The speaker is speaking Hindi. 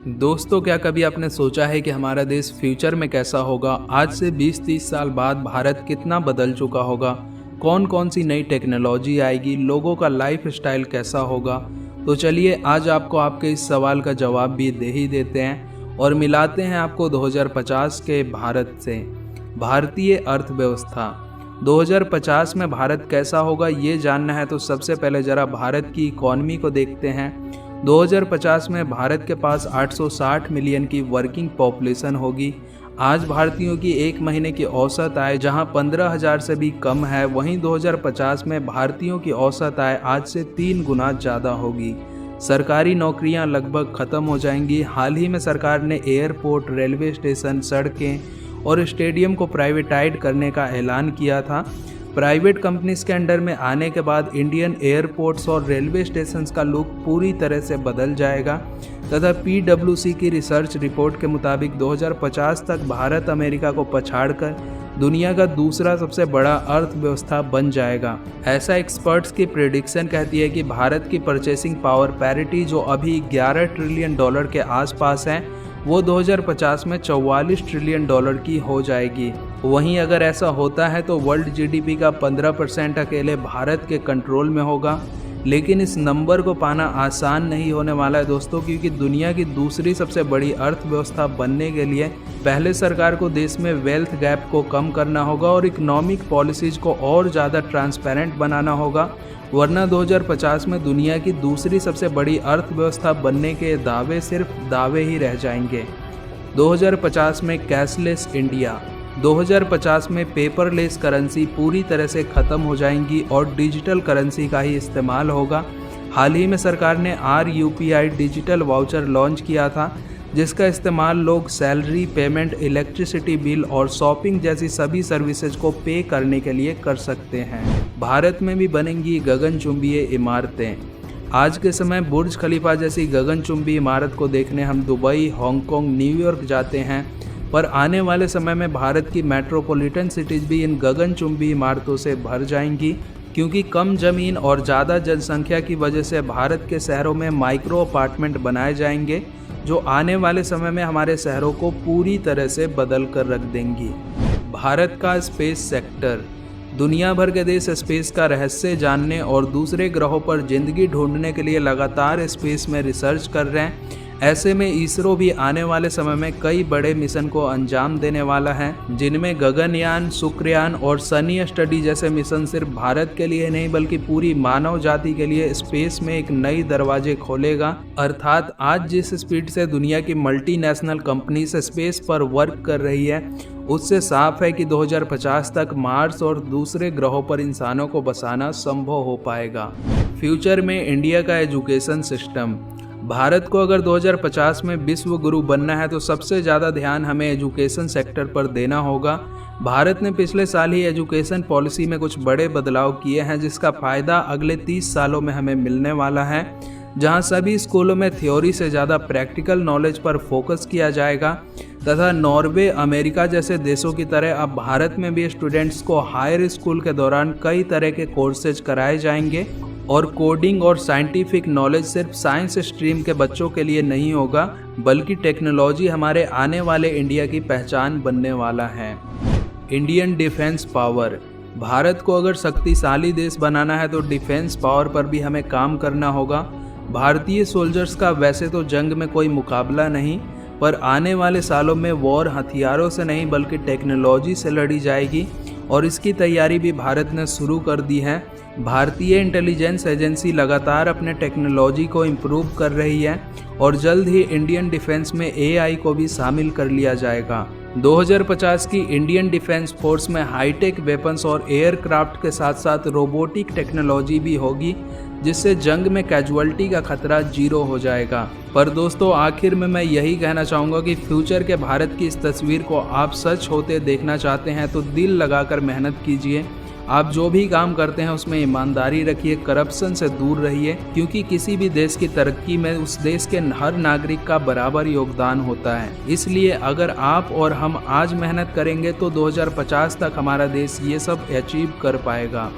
दोस्तों, क्या कभी आपने सोचा है कि हमारा देश फ्यूचर में कैसा होगा? आज से 20-30 साल बाद भारत कितना बदल चुका होगा? कौन कौन सी नई टेक्नोलॉजी आएगी? लोगों का लाइफ स्टाइल कैसा होगा? तो चलिए आज आपको आपके इस सवाल का जवाब भी दे ही देते हैं और मिलाते हैं आपको 2050 के भारत से। भारतीय अर्थव्यवस्था 2050 में भारत कैसा होगा ये जानना है तो सबसे पहले ज़रा भारत की इकॉनमी को देखते हैं। 2050 में भारत के पास 860 मिलियन की वर्किंग पॉपुलेशन होगी। आज भारतीयों की एक महीने की औसत आय जहां 15,000 से भी कम है, वहीं 2050 में भारतीयों की औसत आय आज से 3 गुना ज़्यादा होगी। सरकारी नौकरियां लगभग ख़त्म हो जाएंगी। हाल ही में सरकार ने एयरपोर्ट, रेलवे स्टेशन, सड़कें और स्टेडियम को प्राइवेटाइज करने का ऐलान किया था। प्राइवेट कंपनीज के अंडर में आने के बाद इंडियन एयरपोर्ट्स और रेलवे स्टेशंस का लुक पूरी तरह से बदल जाएगा तथा PwC की रिसर्च रिपोर्ट के मुताबिक 2050 तक भारत अमेरिका को पछाड़कर दुनिया का दूसरा सबसे बड़ा अर्थव्यवस्था बन जाएगा। ऐसा एक्सपर्ट्स की प्रेडिक्शन कहती है कि भारत की परचेसिंग पावर पैरिटी जो अभी $11 ट्रिलियन के आसपास है, वो 2050 में $44 ट्रिलियन की हो जाएगी। वहीं अगर ऐसा होता है तो वर्ल्ड GDP का 15% अकेले भारत के कंट्रोल में होगा। लेकिन इस नंबर को पाना आसान नहीं होने वाला है दोस्तों, क्योंकि दुनिया की दूसरी सबसे बड़ी अर्थव्यवस्था बनने के लिए पहले सरकार को देश में वेल्थ गैप को कम करना होगा और इकोनॉमिक पॉलिसीज को और ज़्यादा ट्रांसपेरेंट बनाना होगा, वरना 2050 में दुनिया की दूसरी सबसे बड़ी अर्थव्यवस्था बनने के दावे सिर्फ दावे ही रह जाएंगे। 2050 में कैशलेस इंडिया 2050 में पेपरलेस करेंसी पूरी तरह से ख़त्म हो जाएंगी और डिजिटल करेंसी का ही इस्तेमाल होगा। हाल ही में सरकार ने RUPI डिजिटल वाउचर लॉन्च किया था, जिसका इस्तेमाल लोग सैलरी, पेमेंट, इलेक्ट्रिसिटी बिल और शॉपिंग जैसी सभी सर्विसेज को पे करने के लिए कर सकते हैं। भारत में भी बनेंगी गगनचुंबी इमारतें। आज के समय बुर्ज खलीफा जैसी गगनचुंबी इमारत को देखने हम दुबई, हांगकांग, न्यूयॉर्क जाते हैं, पर आने वाले समय में भारत की मेट्रोपॉलिटन सिटीज़ भी इन गगनचुंबी इमारतों से भर जाएंगी, क्योंकि कम ज़मीन और ज़्यादा जनसंख्या की वजह से भारत के शहरों में माइक्रो अपार्टमेंट बनाए जाएंगे, जो आने वाले समय में हमारे शहरों को पूरी तरह से बदल कर रख देंगी। भारत का स्पेस सेक्टर दुनिया भर के देश स्पेस का रहस्य जानने और दूसरे ग्रहों पर जिंदगी ढूंढने के लिए लगातार स्पेस में रिसर्च कर रहे हैं। ऐसे में इसरो भी आने वाले समय में कई बड़े मिशन को अंजाम देने वाला है, जिनमें गगनयान, शुक्रयान और सनी स्टडी जैसे मिशन सिर्फ भारत के लिए नहीं बल्कि पूरी मानव जाति के लिए स्पेस में एक नई दरवाजे खोलेगा। अर्थात आज जिस स्पीड से दुनिया की मल्टीनेशनल कंपनीज स्पेस पर वर्क कर रही है, उससे साफ है कि 2050 तक मार्स और दूसरे ग्रहों पर इंसानों को बसाना संभव हो पाएगा। फ्यूचर में इंडिया का एजुकेशन सिस्टम भारत को अगर 2050 में विश्व गुरु बनना है तो सबसे ज़्यादा ध्यान हमें एजुकेशन सेक्टर पर देना होगा। भारत ने पिछले साल ही एजुकेशन पॉलिसी में कुछ बड़े बदलाव किए हैं, जिसका फ़ायदा अगले 30 सालों में हमें मिलने वाला है, जहां सभी स्कूलों में थ्योरी से ज़्यादा प्रैक्टिकल नॉलेज पर फोकस किया जाएगा तथा नॉर्वे, अमेरिका जैसे देशों की तरह अब भारत में भी स्टूडेंट्स को हायर स्कूल के दौरान कई तरह के कोर्सेज कराए जाएंगे और कोडिंग और साइंटिफिक नॉलेज सिर्फ साइंस स्ट्रीम के बच्चों के लिए नहीं होगा, बल्कि टेक्नोलॉजी हमारे आने वाले इंडिया की पहचान बनने वाला है। इंडियन डिफेंस पावर भारत को अगर शक्तिशाली देश बनाना है तो डिफेंस पावर पर भी हमें काम करना होगा। भारतीय सोल्जर्स का वैसे तो जंग में कोई मुकाबला नहीं, पर आने वाले सालों में वॉर हथियारों से नहीं बल्कि टेक्नोलॉजी से लड़ी जाएगी और इसकी तैयारी भी भारत ने शुरू कर दी है। भारतीय इंटेलिजेंस एजेंसी लगातार अपने टेक्नोलॉजी को इम्प्रूव कर रही है और जल्द ही इंडियन डिफेंस में AI को भी शामिल कर लिया जाएगा। 2050 की इंडियन डिफेंस फोर्स में हाईटेक वेपन्स और एयरक्राफ्ट के साथ साथ रोबोटिक टेक्नोलॉजी भी होगी, जिससे जंग में कैजुअल्टी का खतरा 0 हो जाएगा। पर दोस्तों, आखिर में मैं यही कहना चाहूँगा कि फ्यूचर के भारत की इस तस्वीर को आप सच होते देखना चाहते हैं तो दिल लगाकर मेहनत कीजिए। आप जो भी काम करते हैं उसमें ईमानदारी रखिए, करप्शन से दूर रहिए, क्योंकि किसी भी देश की तरक्की में उस देश के हर नागरिक का बराबर योगदान होता है। इसलिए अगर आप और हम आज मेहनत करेंगे तो 2050 तक हमारा देश ये सब अचीव कर पाएगा।